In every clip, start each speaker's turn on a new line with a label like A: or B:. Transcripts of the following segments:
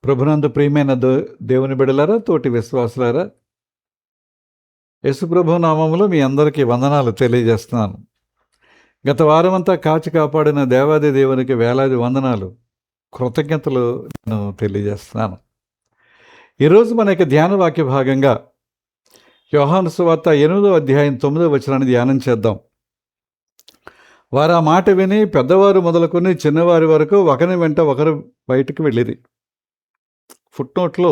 A: ప్రభునందు ప్రియమైన దేవుని బిడ్డలారా, తోటి విశ్వాసులారా, యేసుప్రభు నామములో మీ అందరికీ వందనాలు తెలియజేస్తున్నాను. గత వారమంతా కాచి కాపాడిన దేవాది దేవునికి వేలాది వందనాలు, కృతజ్ఞతలు నేను తెలియజేస్తున్నాను. ఈరోజు మన యొక్క ధ్యాన వాక్య భాగంగా యోహాను సువార్త 8వ అధ్యాయం 9వ వచనాన్ని ధ్యానం చేద్దాం. వారు ఆ మాట విని పెద్దవారు మొదలుకొని చిన్నవారి వరకు ఒకరి వెంట ఒకరు బయటకు వెళ్ళిరి. ఫుట్నోట్లో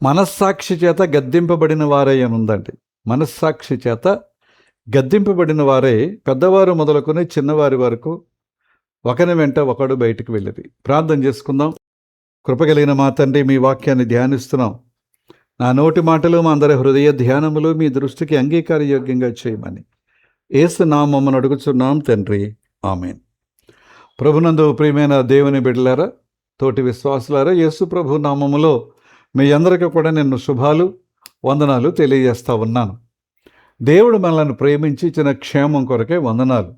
A: మనస్సాక్షి చేత గద్దింపబడిన వారై అని ఉందండి. మనస్సాక్షి చేత గద్దింపబడిన వారై పెద్దవారు మొదలుకొని చిన్నవారి వరకు ఒకరి వెంట ఒకడు బయటికి వెళ్ళింది. ప్రార్థన చేసుకుందాం. కృపగలిగిన మా తండ్రి, మీ వాక్యాన్ని ధ్యానిస్తున్నాం. నా నోటి మాటలు మా అందరి హృదయ ధ్యానములు మీ దృష్టికి అంగీకారయోగ్యంగా చేయమని యేసు నామమున అడుగుచున్నాం తండ్రి, ఆమేన్. ప్రభునందు ప్రియమైన దేవుని బిడ్డలారా, తోటి విశ్వాసులారా, యేసు ప్రభు నామములో మీ అందరికీ కూడా నేను శుభాలు, వందనాలు తెలియజేస్తా ఉన్నాను. దేవుడు మనల్ని ప్రేమించి ఇచ్చిన క్షేమం కొరకే వందనాలు.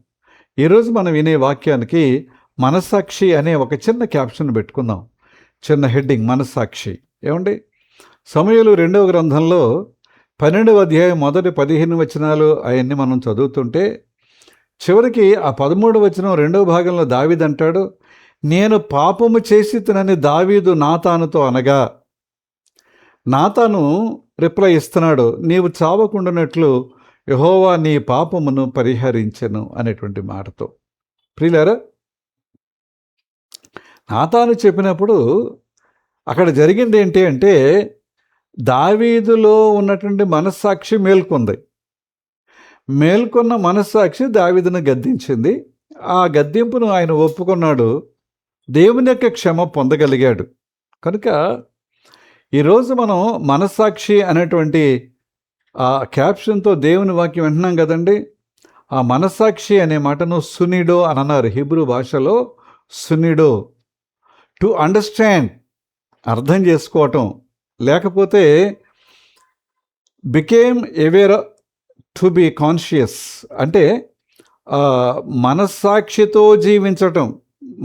A: ఈరోజు మనం వినే వాక్యానికి మనస్సాక్షి అనే ఒక చిన్న క్యాప్షన్ పెట్టుకుందాం. చిన్న హెడ్డింగ్, మనస్సాక్షి. ఏమండి, సమూయేలు 2వ గ్రంథంలో 12వ అధ్యాయం మొదటి 15 వచనాలు అవన్నీ మనం చదువుతుంటే చివరికి ఆ 13వ వచనం 2వ భాగంలో దావీదు అంటాడు, నేను పాపము చేసి తినని దావీదు నాతానుతో అనగా, నాతాను రిప్లై ఇస్తున్నాడు, నీవు చావకుండానట్లు యెహోవా నీ పాపమును పరిహరించెను అనేటువంటి మాటతో. ప్రియులారా, నాతాను చెప్పినప్పుడు అక్కడ జరిగింది ఏంటి అంటే, దావీదులో ఉన్నటువంటి మనస్సాక్షి మేల్కొంది. మేల్కొన్న మనస్సాక్షి దావీదును గద్దించింది. ఆ గద్దింపును ఆయన ఒప్పుకున్నాడు, దేవుని యొక్క క్షమ పొందగలిగాడు. కనుక ఈరోజు మనం మనస్సాక్షి అనేటువంటి ఆ క్యాప్షన్తో దేవుని వాక్యం వింటున్నాం కదండి. ఆ మనస్సాక్షి అనే మాటను సునిడో అని అన్నారు. హీబ్రూ భాషలో సునిడో, టు అండర్స్టాండ్, అర్థం చేసుకోవటం, లేకపోతే became aware, to be conscious అంటే మనస్సాక్షితో జీవించటం.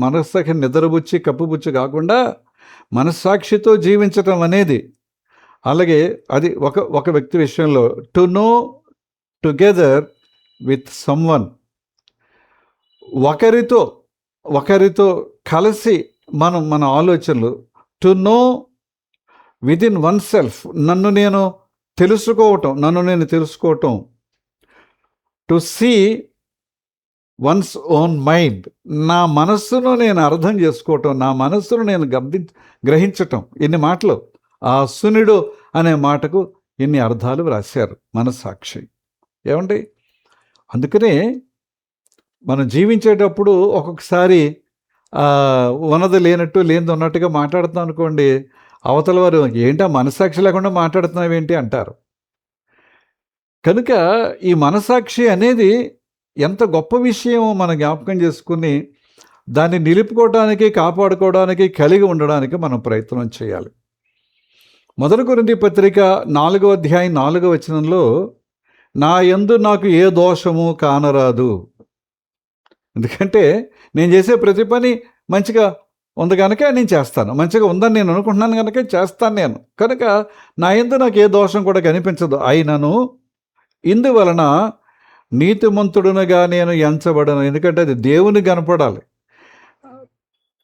A: మనస్సాక్షి నిద్రబుచ్చి కప్పుబుచ్చి కాకుండా మనస్సాక్షితో జీవించటం అనేది. అలాగే అది ఒక వ్యక్తి విషయంలో, to know together with someone, ఒకరితో కలిసి మన ఆలోచనలు, to know with in oneself, నన్ను నేను తెలుసుకోవటం, to see one's own mind, నా మనస్సును నేను అర్థం చేసుకోవటం, నా మనస్సును నేను గ్రహించటం. ఇన్ని మాటలు, ఆ సునిడు అనే మాటకు ఇన్ని అర్థాలు రాశారు మనస్సాక్షి. ఏమండి, అందుకనే మనం జీవించేటప్పుడు ఒక్కొక్కసారి ఉన్నది లేనట్టు, లేనిది ఉన్నట్టుగా మాట్లాడుతాం అనుకోండి, అవతల వారు ఏంటా మనస్సాక్షి లేకుండా మాట్లాడుతున్నావు ఏంటి అంటారు. కనుక ఈ మనస్సాక్షి అనేది ఎంత గొప్ప విషయమో మనం జ్ఞాపకం చేసుకుని దాన్ని నిలుపుకోవడానికి, కాపాడుకోవడానికి, కలిగి ఉండడానికి మనం ప్రయత్నం చేయాలి. 1 కొరింథీ పత్రిక 4వ అధ్యాయం 4వ వచనంలో, నా యందు నాకు ఏ దోషము కానరాదు. ఎందుకంటే నేను చేసే ప్రతి పని మంచిగా ఉంది కనుక నేను చేస్తాను, మంచిగా ఉందని నేను అనుకుంటున్నాను కనుక చేస్తాను నేను. కనుక నా యందు నాకు ఏ దోషం కూడా కనిపించదు. అయినను ఇందువలన నీతిమంతుడునుగా నేను ఎంచబడను. ఎందుకంటే అది దేవుని కనపడాలి.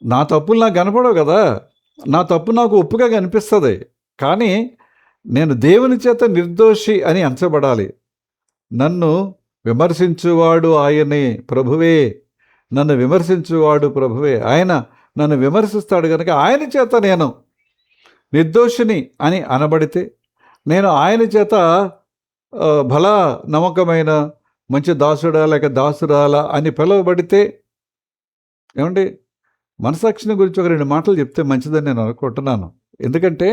A: నా తప్పులు నాకు కనపడవు కదా, నా తప్పు నాకు ఒప్పుగా కనిపిస్తుంది. కానీ నేను దేవుని చేత నిర్దోషి అని ఎంచబడాలి. నన్ను విమర్శించువాడు ఆయనే, ప్రభువే. నన్ను విమర్శించువాడు ప్రభువే. ఆయన నన్ను విమర్శిస్తాడు కనుక ఆయన చేత నేను నిర్దోషిని అని అనబడితే, నేను ఆయన చేత భలా నమ్మకమైన మంచి దాసుడా లేక దాసురాలా అని పిలువబడితే, ఏమండి, మనస్సాక్షిని గురించి ఒక 2 మాటలు చెప్తే మంచిదని నేను అనుకుంటున్నాను. ఎందుకంటే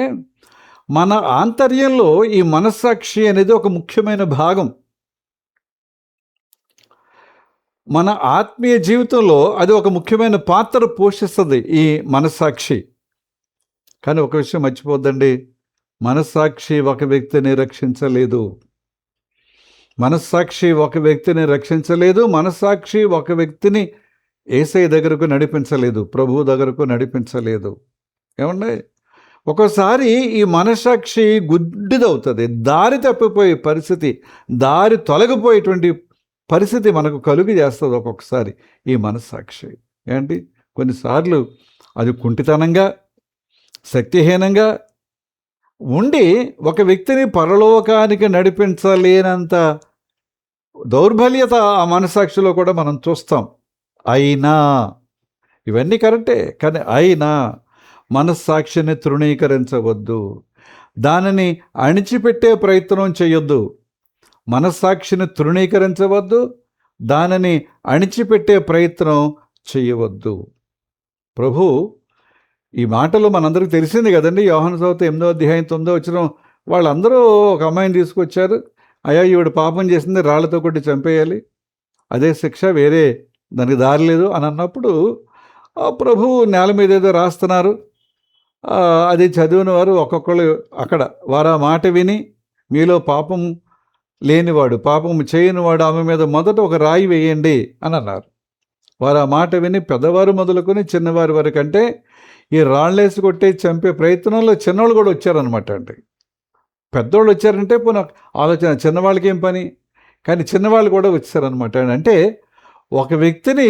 A: మన ఆంతర్యంలో ఈ మనస్సాక్షి అనేది ఒక ముఖ్యమైన భాగం. మన ఆత్మీయ జీవితంలో అది ఒక ముఖ్యమైన పాత్ర పోషిస్తుంది ఈ మనస్సాక్షి. కానీ ఒక విషయం మర్చిపోద్దండి, మనస్సాక్షి ఒక వ్యక్తిని రక్షించలేదు. మనస్సాక్షి ఒక వ్యక్తిని యేసయ్య దగ్గరకు నడిపించలేదు, ప్రభువు దగ్గరకు నడిపించలేదు. ఏమండి? ఒక్కోసారి ఈ మనస్సాక్షి గుడ్డిదవుతుంది, దారి తప్పిపోయే పరిస్థితి, దారి తొలగిపోయేటువంటి పరిస్థితి మనకు కలుగు చేస్తుంది ఒక్కొక్కసారి ఈ మనస్సాక్షి. ఏంటి, కొన్నిసార్లు అది కుంటితనంగా, శక్తిహీనంగా ఉండి ఒక వ్యక్తిని పరలోకానికి నడిపించలేనంత దౌర్బల్యత ఆ మనస్సాక్షిలో కూడా మనం చూస్తాం. అయినా ఇవన్నీ కరెక్టే, కానీ అయినా మనస్సాక్షిని తృణీకరించవద్దు, దానిని అణిచిపెట్టే ప్రయత్నం చేయొద్దు. మనస్సాక్షిని తృణీకరించవద్దు, దానిని అణిచిపెట్టే ప్రయత్నం చేయవద్దు. ప్రభు ఈ మాటలు మనందరికీ తెలిసింది కదండి. యోహాను సువార్త 8వ అధ్యాయం 9వ వచనం, వాళ్ళందరూ ఒక అమ్మాయిని తీసుకొచ్చారు. అయ్యా, ఈవిడ పాపం చేసింది, రాళ్లతో కొట్టి చంపేయాలి, అదే శిక్ష, వేరే దానికి దారి లేదు అని అన్నప్పుడు ప్రభువు నేల మీద ఏదో రాస్తున్నారు. అది చదివిన వారు ఒక్కొక్కరు అక్కడ వారు ఆ మాట విని, మీలో పాపం లేనివాడు, పాపం చేయనివాడు ఆమె మీద మొదట ఒక రాయి వేయండి అని అన్నారు. వారు ఆ మాట విని పెద్దవారు మొదలుకొని చిన్నవారి వరకు, అంటే ఈ రాళ్ళేసి కొట్టే చంపే ప్రయత్నంలో చిన్నవాళ్ళు కూడా వచ్చారనమాట అండి. పెద్దవాళ్ళు వచ్చారంటే పోనీ ఆలోచన, చిన్నవాళ్ళకి ఏం పని, కానీ చిన్నవాళ్ళు కూడా వచ్చారనమాట. అంటే ఒక వ్యక్తిని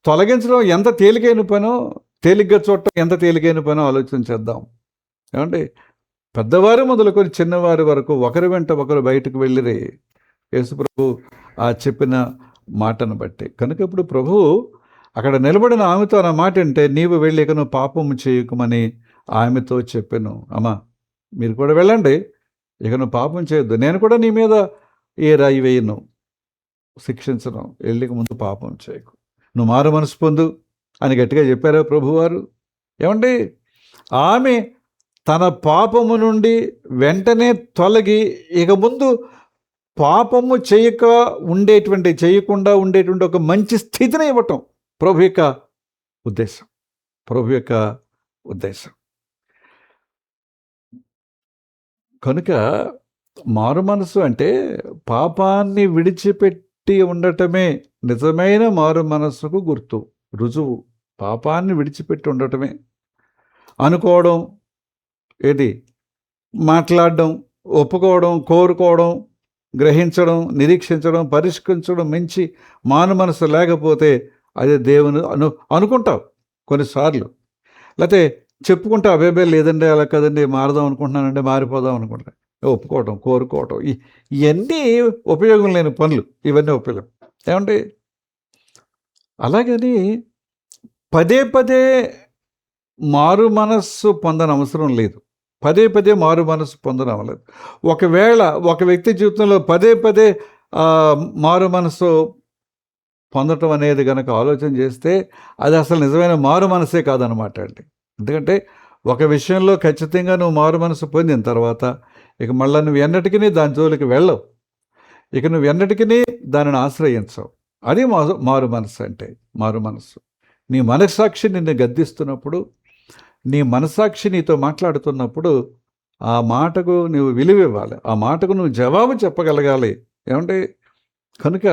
A: తొలగించడం ఎంత తేలికైన పనో, తేలిగ్గా చూడటం ఎంత తేలికైన పనో ఆలోచన చేద్దాం. ఏమండి, పెద్దవారు మొదలుకొని చిన్నవారి వరకు ఒకరి వెంట ఒకరు బయటకు వెళ్ళిరే, యేసుప్రభు ఆ చెప్పిన మాటను బట్టి. కనుక ఇప్పుడు ప్రభువు అక్కడ నిలబడిన ఆమెతో నా మాట అంటే, నీవు వెళ్ళి ఇక నువ్వు పాపము చేయకుమని ఆమెతో చెప్పాను. అమ్మా, మీరు కూడా వెళ్ళండి, ఇక నువ్వు పాపం చేయొద్దు, నేను కూడా నీ మీద ఏ రాయి వేయను, శిక్షించను, వెళ్ళిక ముందు పాపం చేయకు, నువ్వు మారు మనసు పొందు అని గట్టిగా చెప్పారా ప్రభువారు. ఏమండి, ఆమె తన పాపము నుండి వెంటనే తొలగి ఇక ముందు పాపము చేయకుండా ఉండేటువంటి ఒక మంచి స్థితిని ఇవ్వటం ప్రభు యొక్క ఉద్దేశం. కనుక మారు మనసు అంటే పాపాన్ని విడిచిపెట్టి ఉండటమే నిజమైన మారు మనస్సుకు గుర్తు, రుజువు. పాపాన్ని విడిచిపెట్టి ఉండటమే. అనుకోవడం, ఏది మాట్లాడడం, ఒప్పుకోవడం, కోరుకోవడం, గ్రహించడం, నిరీక్షించడం, పరిష్కరించడం మించి మారు మనసు లేకపోతే అదే దేవుని అనుకుంటావు కొన్నిసార్లు. లేకపోతే చెప్పుకుంటా, అవేబే లేదండి, అలా కదండి, మారదాం అనుకుంటున్నానండి, మారిపోదాం అనుకుంటా, ఒప్పుకోవడం, కోరుకోవడం, ఇవన్నీ ఉపయోగం లేని పనులు. ఇవన్నీ ఉపయోగం. ఏమండి, అలాగని పదే పదే మారు మనస్సు పొందనవసరం లేదు. పదే మారు మనసు పొందనవలేదు. ఒకవేళ ఒక వ్యక్తి జీవితంలో పదే మారు మనసు పొందటం అనేది కనుక ఆలోచన చేస్తే అది అసలు నిజమైన మారు మనసే కాదనమాట అండి. ఎందుకంటే ఒక విషయంలో ఖచ్చితంగా నువ్వు మారు మనసు పొందిన తర్వాత ఇక మళ్ళీ నువ్వు ఎన్నటికీ దాని జోలికి వెళ్ళవు, ఇక నువ్వు ఎన్నటికీ దానిని ఆశ్రయించవు. అది మారు మనసు అంటే. మారు మనసు నీ మనస్సాక్షి నిన్ను గద్దిస్తున్నప్పుడు, నీ మనస్సాక్షి నీతో మాట్లాడుతున్నప్పుడు ఆ మాటకు నువ్వు విలువ ఇవ్వాలి, ఆ మాటకు నువ్వు జవాబు చెప్పగలగాలి. ఏమంటే కనుక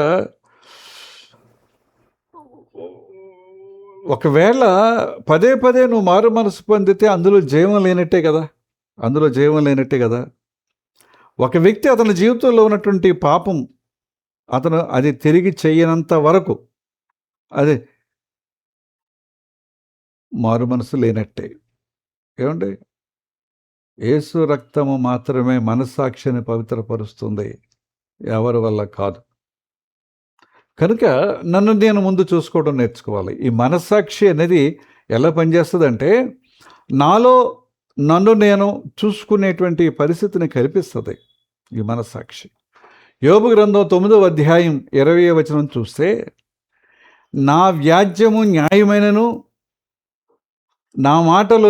A: ఒకవేళ పదే నువ్వు మారు మనసు పొందితే అందులో జీవం లేనట్టే కదా. ఒక వ్యక్తి అతని జీవితంలో ఉన్నటువంటి పాపం అతను అది తిరిగి చేయనంత వరకు అది మారు మనసు లేనట్టే. ఏమండి, యేసు రక్తము మాత్రమే మనస్సాక్షిని పవిత్రపరుస్తుంది, ఎవరి వల్ల కాదు. కనుక నన్ను నేను ముందు చూసుకోవడం నేర్చుకోవాలి. ఈ మనస్సాక్షి అనేది ఎలా పనిచేస్తుందంటే నాలో నన్ను నేను చూసుకునేటువంటి పరిస్థితిని కల్పిస్తుంది ఈ మనస్సాక్షి. యోబు గ్రంథం 9వ అధ్యాయం 20వ వచనం చూస్తే, నా వ్యాజ్యము న్యాయమైనను నా మాటలు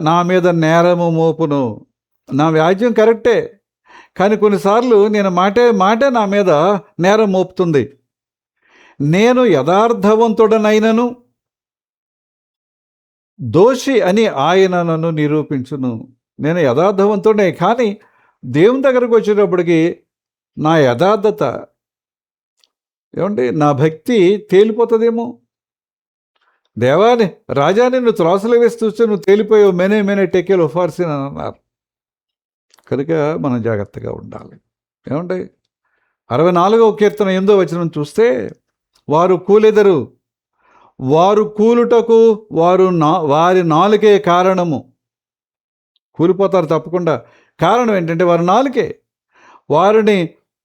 A: నా మీద నేరము మోపును. నా వ్యాజ్యం కరెక్టే, కానీ కొన్నిసార్లు నేను మాటే నా మీద నేరం మోపుతుంది. నేను యథార్థవంతుడనైనను దోషి అని ఆయన నన్ను నిరూపించును. నేను యథార్థవంతుడే, కానీ దేవుని దగ్గరకు వచ్చేటప్పటికి నా యథార్థత, ఏమండి, నా భక్తి తేలిపోతుందేమో. దేవాని రాజా నిన్ను త్రాసులు వేసి చూస్తే నువ్వు తేలిపోయావు, మేనే టెకేల్ ఒఫార్సిన్ అని అన్నారు. కనుక మనం జాగ్రత్తగా ఉండాలి. ఏమండి 64వ కీర్తన 8వ వచనం చూస్తే, వారు కూలెదరు, వారు కూలుటకు వారి నాలుకే కారణము. కూలిపోతారు తప్పకుండా. కారణం ఏంటంటే వారి నాలుకే. వారిని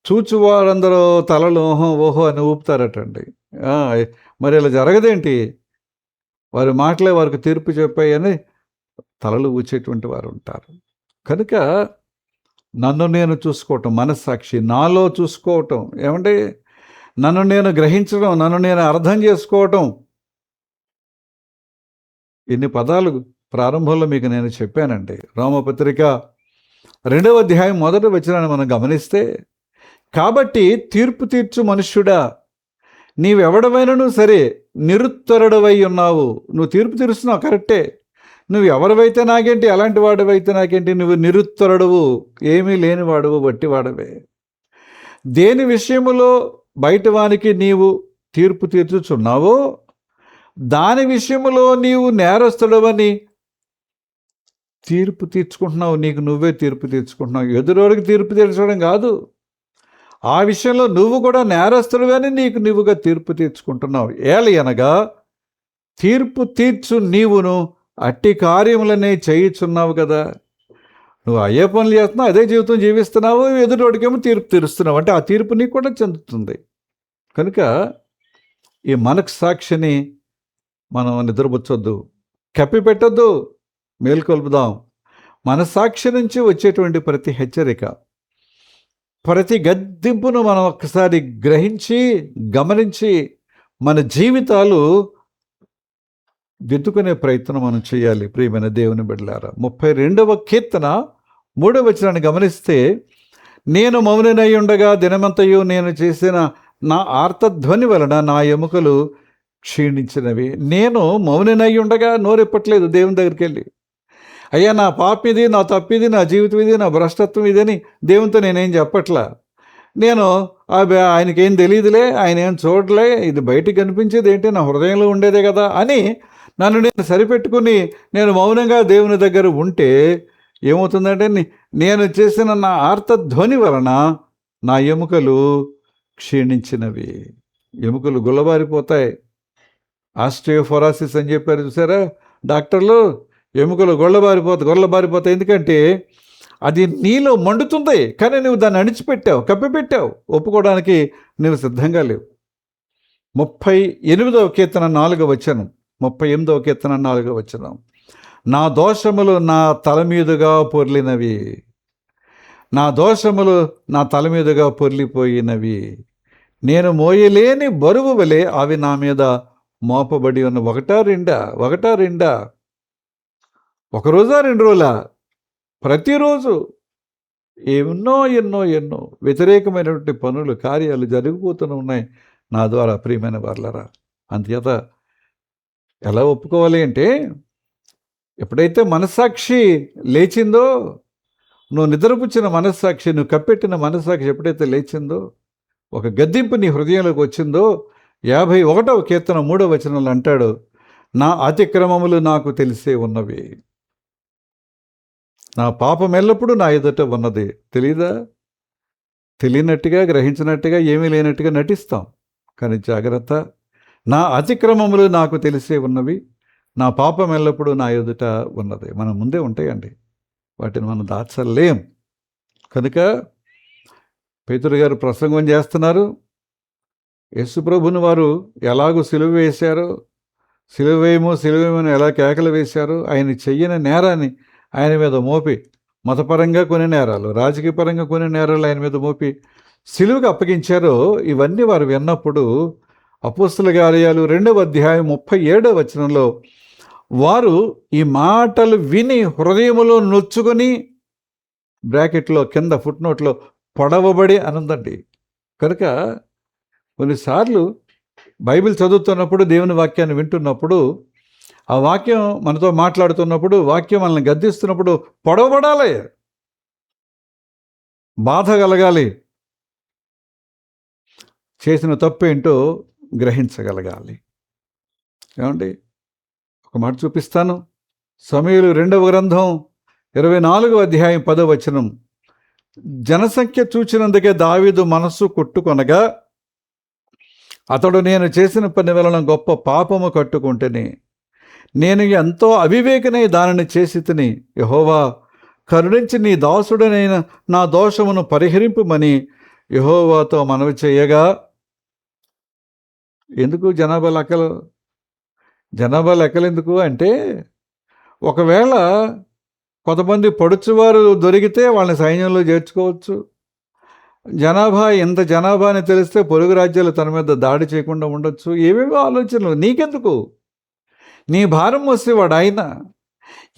A: చూచువారందరూ తలలు ఓహో ఓహో అని ఊపుతారటండి. మరి ఇలా జరగదేంటి? వారి మాటలే వారికి తీర్పు చెప్పాయని తలలు ఊచేటువంటి వారు ఉంటారు. కనుక నన్ను నేను చూసుకోవటం, మనస్సాక్షి నాలో చూసుకోవటం, ఏమంటే నన్ను నేను గ్రహించడం, నన్ను నేను అర్థం చేసుకోవటం. ఇన్ని పదాలు ప్రారంభంలో మీకు నేను చెప్పానండి. రోమపత్రిక 2వ అధ్యాయం 1వ వచనాన్ని మనం గమనిస్తే, కాబట్టి తీర్పు తీర్చు మనుష్యుడా, నీవెవడమైనను సరే నిరుత్తరుడవై ఉన్నావు. నువ్వు తీర్పు తీరుస్తున్నావు కరెక్టే. నువ్వు ఎవరివైతే నాకేంటి, అలాంటి వాడివైతే నాకేంటి, నువ్వు నిరుత్తరుడవు, ఏమీ లేనివాడవు, బట్టివాడవే. దేని విషయములో బయటవానికి నీవు తీర్పు తీర్చుచున్నావో దాని విషయములో నీవు నేరస్తుడవని తీర్పు తీర్చుకుంటున్నావు. నీకు నువ్వే తీర్పు తీర్చుకుంటున్నావు. ఎదురోడికి తీర్పు తీర్చడం కాదు, ఆ విషయంలో నువ్వు కూడా నేరస్తుడివని నీకు నువ్వుగా తీర్పు తీర్చుకుంటున్నావు. ఏలయనగా తీర్పు తీర్చు నీవును అట్టి కార్యములనే చేయుచున్నావు కదా. నువ్వు అయ్యే పనులు చేస్తున్నావు, అదే జీవితం జీవిస్తున్నావు, ఎదుటోడికేమో తీర్పు తీరుస్తున్నావు. అంటే ఆ తీర్పు నీకు కూడా చెందుతుంది. కనుక ఈ మనకు సాక్షిని మనం నిద్రపుచ్చొద్దు, కప్పిపెట్టొద్దు, మేల్కొల్పుదాం. మనసాక్షి నుంచి వచ్చేటువంటి ప్రతి హెచ్చరిక, ప్రతి గద్దింపును మనం ఒక్కసారి గ్రహించి గమనించి మన జీవితాలు దిద్దుకునే ప్రయత్నం మనం చేయాలి. ప్రియమైన దేవుని బిడ్డలారా, 32వ కీర్తన 3వ వచనాన్ని గమనిస్తే, నేను మౌననై ఉండగా దినమంతయు నేను చేసిన నా ఆర్తధ్వని వలన నా ఎముకలు క్షీణించినవి. నేను మౌననై ఉండగా నోరెప్పట్లేదు దేవుని దగ్గరికి వెళ్ళి, అయ్యా నా పాపం ఇది, నా తప్పిది, నా జీవితం ఇది, నా భ్రష్టత్వం ఇదని దేవునితో నేనేం చెప్పట్లా. నేను ఆయనకేం తెలియదులే, ఆయన ఏం చూడలే, ఇది బయటికి కనిపించేది ఏంటి, నా హృదయంలో ఉండేదే కదా అని నన్ను నేను సరిపెట్టుకుని నేను మౌనంగా దేవుని దగ్గర ఉంటే ఏమవుతుందంటే, నేను చేసిన నా ఆర్తధ్వని వలన నా ఎముకలు క్షీణించినవి. ఎముకలు గుల్లబారిపోతాయి. ఆస్టియోఫోరాసిస్ అని చెప్పారు చూసారా డాక్టర్లు. ఎముకలు గొల్లబారిపోతాయి. ఎందుకంటే అది నీలో మండుతుంది, కానీ నువ్వు దాన్ని అణిచిపెట్టావు, కప్పిపెట్టావు. ఒప్పుకోవడానికి నువ్వు సిద్ధంగా లేవు. 38వ కీర్తన 4వ వచనం, 38వ కీర్తన 4వ వచనం, నా దోషములు నా తల మీదుగా పొర్లినవి, నా దోషములు నా తల మీదుగా పొర్లిపోయినవి, నేను మోయలేని బరువు వలె అవి నా మీద మోపబడి ఉన్న. ఒకటా రెండా, ఒక రోజా 2 రోజులా, ప్రతిరోజు ఎన్నో వ్యతిరేకమైనటువంటి పనులు కార్యాలు జరిగిపోతూనే ఉన్నాయి నా ద్వారా. ప్రియమైన వారలారా, అందుచేత ఎలా ఒప్పుకోవాలి అంటే, ఎప్పుడైతే మనస్సాక్షి లేచిందో, నువ్వు నిద్రపుచ్చిన మనస్సాక్షి, నువ్వు కప్పెట్టిన మనస్సాక్షి ఎప్పుడైతే లేచిందో, ఒక గద్దింపు నీ హృదయంలోకి వచ్చిందో, 51వ కీర్తన 3వ వచనంలో అంటాడు, నా అతిక్రమములు నాకు తెలిసే ఉన్నవి, నా పాపం ఎల్లప్పుడూ నా ఎదుట ఉన్నది. తెలీదా? తెలియనట్టుగా, గ్రహించినట్టుగా, ఏమీ లేనట్టుగా నటిస్తాం. కానీ జాగ్రత్త, నా అతిక్రమములు నాకు తెలిసే ఉన్నవి, నా పాపం ఎల్లప్పుడూ నా ఎదుట ఉన్నది. మనం ముందే ఉంటాయండి, వాటిని మనం దాచలేం. కనుక పేతురు గారు ప్రసంగం చేస్తున్నారు. యేసుప్రభుని వారు ఎలాగూ సిలువ వేశారో, సిలువేమని ఎలా కేకలు వేశారో, ఆయన చెయ్యని నేరాన్ని ఆయన మీద మోపి, మతపరంగా కొన్ని నేరాలు, రాజకీయపరంగా కొన్ని నేరాలు ఆయన మీద మోపి సిలువకు అప్పగించారో, ఇవన్నీ వారు విన్నప్పుడు అపోస్తల కార్యాలు 2వ అధ్యాయం 37వ వచనంలో, వారు ఈ మాటలు విని హృదయములో నొచ్చుకొని, బ్రాకెట్లో కింద ఫుట్నోట్లో పొడవబడి అనందండి. కనుక కొన్నిసార్లు బైబిల్ చదువుతున్నప్పుడు, దేవుని వాక్యాన్ని వింటున్నప్పుడు, ఆ వాక్యం మనతో మాట్లాడుతున్నప్పుడు, వాక్యం మనల్ని గద్దిస్తున్నప్పుడు పొడవబడాలి, బాధ కలగాలి, చేసిన తప్పు ఏంటో గ్రహించగలగాలి. ఏమండి, ఒక మాట చూపిస్తాను. సమూయేలు 2వ గ్రంథం 24వ అధ్యాయం 10వ వచనం. జనసంఖ్య చూచినందుకే దావీదు మనస్సు కొట్టుకొనగా, అతడు నేను చేసిన పని వలన గొప్ప పాపము కట్టుకుంటేనే నేను ఎంతో అవివేకనై దానిని చేసి తిని, యెహోవా కరుణించి నీ దాసుడనైన నా దోషమును పరిహరింపుమని యెహోవాతో మనవి చేయగా. ఎందుకు జనాభా లెక్కలు ఎందుకు అంటే, ఒకవేళ కొంతమంది పొడుచువారు దొరికితే వాళ్ళని సైన్యంలో చేర్చుకోవచ్చు. ఇంత జనాభా అని తెలిస్తే పొరుగు రాజ్యాలు తన మీద దాడి చేయకుండా ఉండొచ్చు. ఏవేవో ఆలోచనలు. నీకెందుకు? నీ భారం మోసేవాడు ఆయన.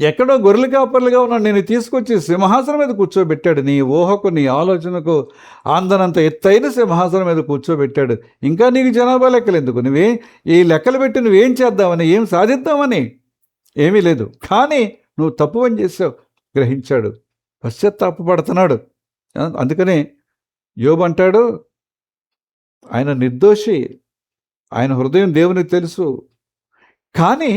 A: ఎక్కడో గొర్రెలు కాపర్లుగా ఉన్నాడు, నేను తీసుకొచ్చి సింహాసనం మీద కూర్చోబెట్టాడు. నీ ఊహకు, నీ ఆలోచనకు ఆందనంత ఎత్తైన సింహాసనం మీద కూర్చోబెట్టాడు. ఇంకా నీకు జనాభా లెక్కలు ఎందుకు? ఈ లెక్కలు పెట్టి నువ్వేం చేద్దామని, ఏం సాధిద్దామని ఏమీ లేదు. కానీ నువ్వు తప్పు పని చేసావు, గ్రహించాడు, పశ్చాత్తాపడుతున్నాడు. అందుకనే యోబు అంటాడు, ఆయన నిర్దోషి, ఆయన హృదయం దేవునికి తెలుసు. కానీ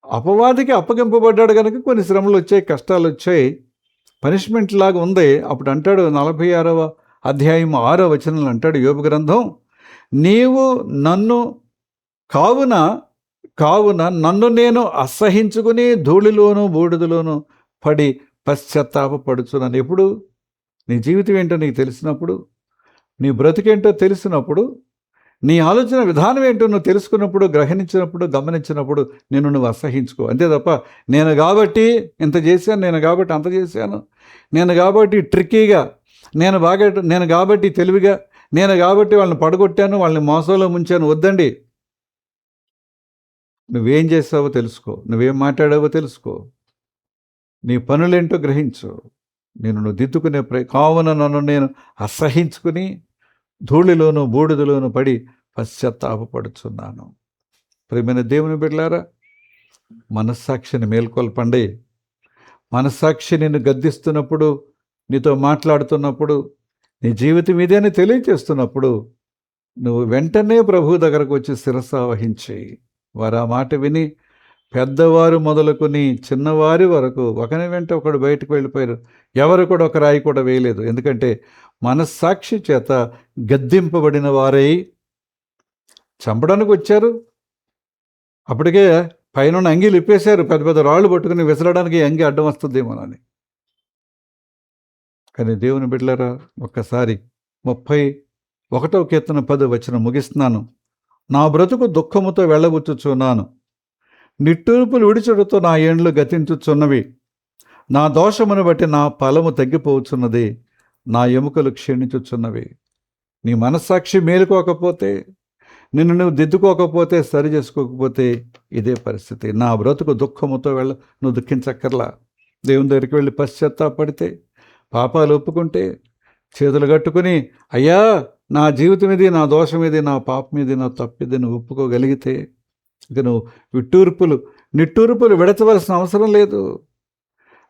A: అపవాదికి అప్పగింపబడ్డాడు కనుక కొన్ని శ్రమలు వచ్చాయి, కష్టాలు వచ్చాయి, పనిష్మెంట్ లాగా ఉంది. అప్పుడు అంటాడు 46వ అధ్యాయం 6వ వచనంలో అంటాడు యోబు గ్రంథం, నీవు నన్ను కావున నన్ను నేను అసహించుకుని ధూళిలోను బూడిదలోను పడి పశ్చాత్తాపడుచున్నాను. ఎప్పుడు? నీ జీవితం ఏంటో నీకు తెలిసినప్పుడు, నీ బ్రతికేంటో తెలిసినప్పుడు, నీ ఆలోచన విధానం ఏంటో నువ్వు తెలుసుకున్నప్పుడు, గ్రహించినప్పుడు, గమనించినప్పుడు నువ్వు అసహించుకో. అంతే తప్ప నేను కాబట్టి ఇంత చేశాను, నేను కాబట్టి అంత చేశాను, నేను కాబట్టి ట్రిక్కీగా, నేను కాబట్టి తెలివిగా, నేను కాబట్టి వాళ్ళని పడగొట్టాను, వాళ్ళని మోసంలో ముంచాను. వద్దండి. నువ్వేం చేసావో తెలుసుకో, నువ్వేం మాట్లాడావో తెలుసుకో, నీ పనులేంటో గ్రహించు. నువ్వు దిద్దుకునే కావున నన్ను నేను అసహించుకుని ధూళిలోను బూడిదలోను పడి పశ్చాత్తాపడుచున్నాను. ప్రియమైన దేవుని బిడ్డలారా, మనస్సాక్షిని మేల్కొల్పండి. మనస్సాక్షి నిన్ను గద్దిస్తున్నప్పుడు, నీతో మాట్లాడుతున్నప్పుడు, నీ జీవితం ఇదే అని తెలియచేస్తున్నప్పుడు నువ్వు వెంటనే ప్రభువు దగ్గరకు వచ్చి శిరస్సు వహించి, వారు ఆ మాట విని పెద్దవారు మొదలుకొని చిన్నవారి వరకు ఒకని వెంట ఒకడు బయటకు వెళ్ళిపోయారు. ఎవరు కూడా ఒక రాయి కూడా వేయలేదు. ఎందుకంటే మనస్సాక్షి చేత గద్దింపబడిన వారై చంపడానికి వచ్చారు. అప్పటికే పైన అంగీలు ఇప్పేశారు, పెద్ద పెద్ద రాళ్ళు పట్టుకుని విసరడానికి అంగి అడ్డం వస్తుందేమోనని. కానీ దేవుని బిడ్డలారా, ఒక్కసారి 31వ కీర్తన 10వ వచనం ముగిస్తున్నాను. నా బ్రతుకు దుఃఖముతో వెళ్ళబుచ్చుచున్నాను, నిట్టూర్పులు విడిచుడుతో నా ఏండ్లు గతించుచున్నవి. నా దోషమును బట్టి నా ఫలము తగ్గిపోవచ్చున్నది, నా ఎముకలు క్షీణించుచున్నవి. నీ మనస్సాక్షి మేలుకోకపోతే, నిన్ను నువ్వు దిద్దుకోకపోతే, సరి చేసుకోకపోతే ఇదే పరిస్థితి. నా బ్రతుకు దుఃఖముతో నువ్వు దుఃఖించక్కర్లా. దేవుని దగ్గరికి వెళ్ళి పశ్చాత్తాపడితే, పాపాలు ఒప్పుకుంటే, చేతులు కట్టుకుని అయ్యా నా జీవితం ఇది, నా దోషం ఇది, నా పాపం ఇది, నా తప్పిది నువ్వు ఒప్పుకోగలిగితే ఇక నువ్వు నిట్టూర్పులు విడచవలసిన అవసరం లేదు.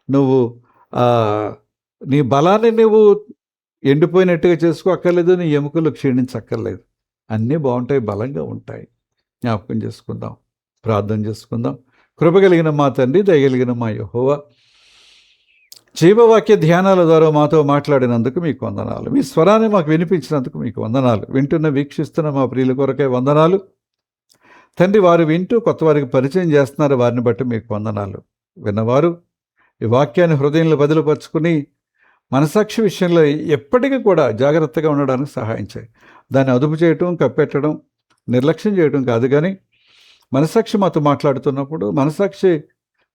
A: నువ్వు నీ బలాన్ని నువ్వు ఎండిపోయినట్టుగా చేసుకోక్కర్లేదు, నీ ఎముకలు క్షీణించక్కర్లేదు. అన్నీ బాగుంటాయి, బలంగా ఉంటాయి. జ్ఞాపకం చేసుకుందాం, ప్రార్థన చేసుకుందాం. కృపగలిగిన మా తండ్రి, దయగలిగిన మా యెహోవా, జీవవాక్య ధ్యానాల ద్వారా మాతో మాట్లాడినందుకు మీకు వందనాలు. మీ స్వరాన్ని మాకు వినిపించినందుకు మీకు వందనాలు. వింటున్న వీక్షిస్తున్న మా ప్రియుల కొరకై వందనాలు తండ్రి. వారు వింటూ కొత్త వారికి పరిచయం చేస్తున్నారు, వారిని బట్టి మీకు వందనాలు. విన్నవారు ఈ వాక్యాన్ని హృదయంలో బదులుపరుచుకుని మనసాక్షి విషయంలో ఎప్పటికీ కూడా జాగ్రత్తగా ఉండడానికి సహాయం చేయి. దాన్ని అదుపు చేయటం, కప్పెట్టడం, నిర్లక్ష్యం చేయడం కాదు, కానీ మనసాక్షి మాతో మాట్లాడుతున్నప్పుడు, మనసాక్షి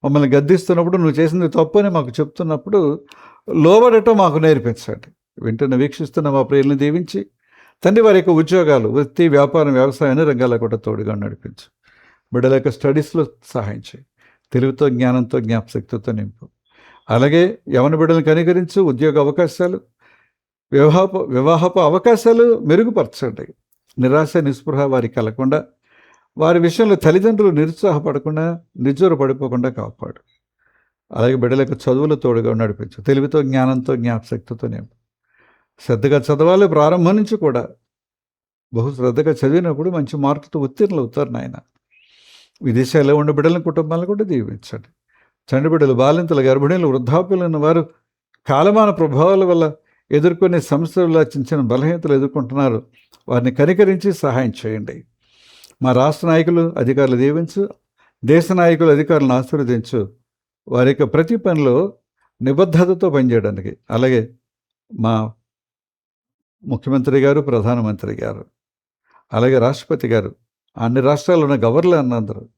A: మమ్మల్ని గద్దిస్తున్నప్పుడు, నువ్వు చేసింది తప్పు అని మాకు చెప్తున్నప్పుడు లోబడటం మాకు నేర్పించండి. వింటున్న వీక్షిస్తున్న మా ప్రియుల్ని దీవించి తండ్రి, వారి యొక్క ఉద్యోగాలు, వృత్తి, వ్యాపారం, వ్యవసాయం అన్ని రంగాల్లో కూడా తోడుగా నడిపించు. బిడ్డల యొక్క స్టడీస్లో సహాయం చేయి. తెలివితో, జ్ఞానంతో, జ్ఞాపశక్తితో నింపు. అలాగే యవన బిడ్డలను కనికరించు. ఉద్యోగ అవకాశాలు, వివాహపు అవకాశాలు మెరుగుపరచండి. నిరాశ, నిస్పృహ వారికి కలగకుండా, వారి విషయంలో తల్లిదండ్రులు నిరుత్సాహపడకుండా, పడిపోకుండా కాపాడు. అలాగే బిడ్డలకు చదువులు తోడుగా నడిపించు. తెలివితో, జ్ఞానంతో, జ్ఞాపశక్తితో నింపు. శ్రద్ధగా చదవాలి. ప్రారంభం నుంచి కూడా బహు శ్రద్ధగా చదివినప్పుడు మంచి మార్కులతో ఉత్తీర్ణులు అవుతారు నాయన. విదేశాల్లో ఉన్న బిడ్డల కుటుంబాలను కూడా దీవించండి. చంటి బిడ్డలు, బాలింతలు, గర్భిణీలు, వృద్ధాప్యులు ఉన్న వారు కాలమాన ప్రభావాల వల్ల ఎదుర్కొనే సమస్యల చిన్న బలహీనతలు ఎదుర్కొంటున్నారు. వారిని కనికరించి సహాయం చేయండి. మా రాష్ట్ర నాయకులు, అధికారులు దీవించు. దేశ నాయకులు, అధికారులను ఆశీర్వదించు. వారి యొక్క ప్రతి పనిలో నిబద్ధతతో పనిచేయడానికి, అలాగే మా ముఖ్యమంత్రి గారు, ప్రధానమంత్రి గారు, అలాగే రాష్ట్రపతి గారు, అన్ని రాష్ట్రాల్లో ఉన్న గవర్నర్లు అన్నందరూ,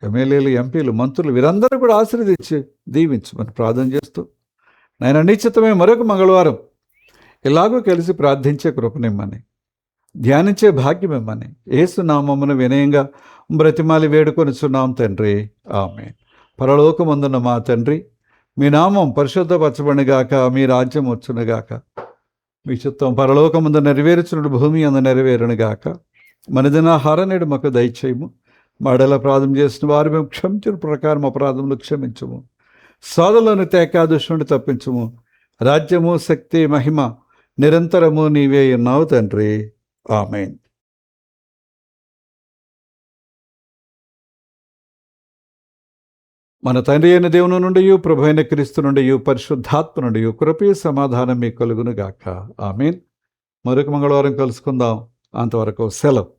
A: ఎమ్మెల్యేలు, ఎంపీలు, మంత్రులు, వీరందరూ కూడా ఆశీర్వదించి దీవించమని ప్రార్థన చేస్తూ, నాయన నిశ్చితమే మరొక మంగళవారం ఇలాగూ కలిసి ప్రార్థించే కృపనిమ్మని, ధ్యానించే భాగ్యం ఇమ్మని యేసు నామమున వినయంగా బ్రతిమాలి వేడుకొనిచున్నాం తండ్రి. ఆమేన్. పరలోకమందున్న మా తండ్రి, మీ నామం పరిశుద్ధపరచబడుగాక, మీ రాజ్యం వచ్చునుగాక, మీ చిత్తం పరలోకమందు నెరవేర్చునుడు భూమి అందు నెరవేరునుగాక. మనదినాహారం నేడు మాకు దయచేయము. మాడల అపరాధం చేసిన వారు మేము క్షమించిన ప్రకారం అపరాధములు క్షమించము. సోదరులను తేకాదుష్ణుని తప్పించము. రాజ్యము, శక్తి, మహిమ నిరంతరము నీవే ఉన్నావు తండ్రి. ఆమేన్. మన తండ్రి అయిన దేవుని నుండి, ప్రభు అయిన క్రీస్తు నుండి, పరిశుద్ధాత్మ నుండి కృప సమాధానం మీకు కలుగును గాక. ఆమేన్. మరొక మంగళవారం కలుసుకుందాం. అంతవరకు సెలవు.